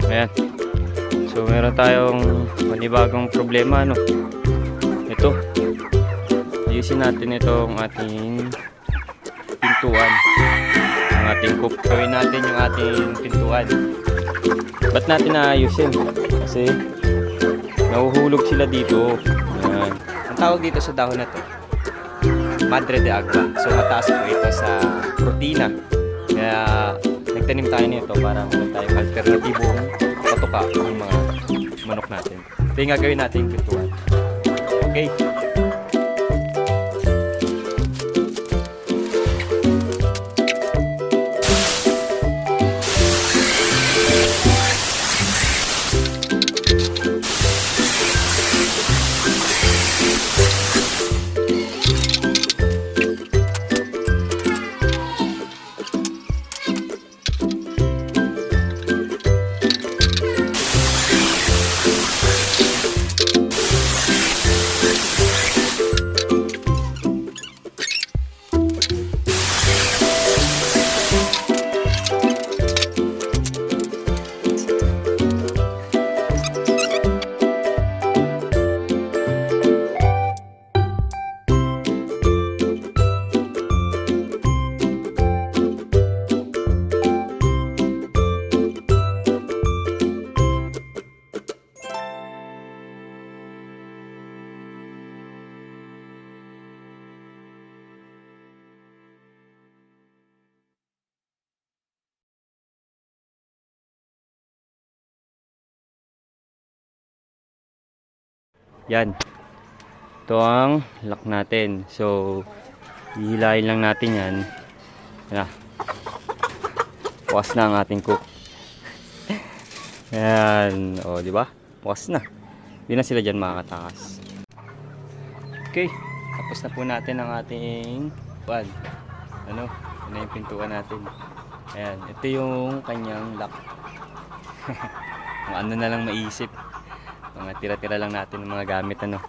Ayan. So meron tayong panibagong problema, no. Ito. Ayusin natin itong ating pintuan. Ang ating coop. Gawin natin yung ating pintuan. Ba't natin naayusin? Kasi nahuhulog sila dito. Ayan. Ang tawag dito sa dahon na to, Madre de Agua. So mataas po ito sa protina. Kaya nagtanim tayo nito para meron tayong alternatibong patuka ng mga manok natin. Ito yung gagawin natin yung pintuan. Okay. Yan. Ito ang lock natin. So, hihilahin lang natin yan. Yan. Puwas na ang ating coop. Yan. O, di ba? Puwas na. Hindi na sila dyan makakatakas. Okay. Tapos na po natin ang ating pan. Ano? Ano yung pintuan natin. Ayan. Ito yung kanyang lock. Kung ano na lang maisip. Mga tira-tira lang natin ng mga gamit, ano.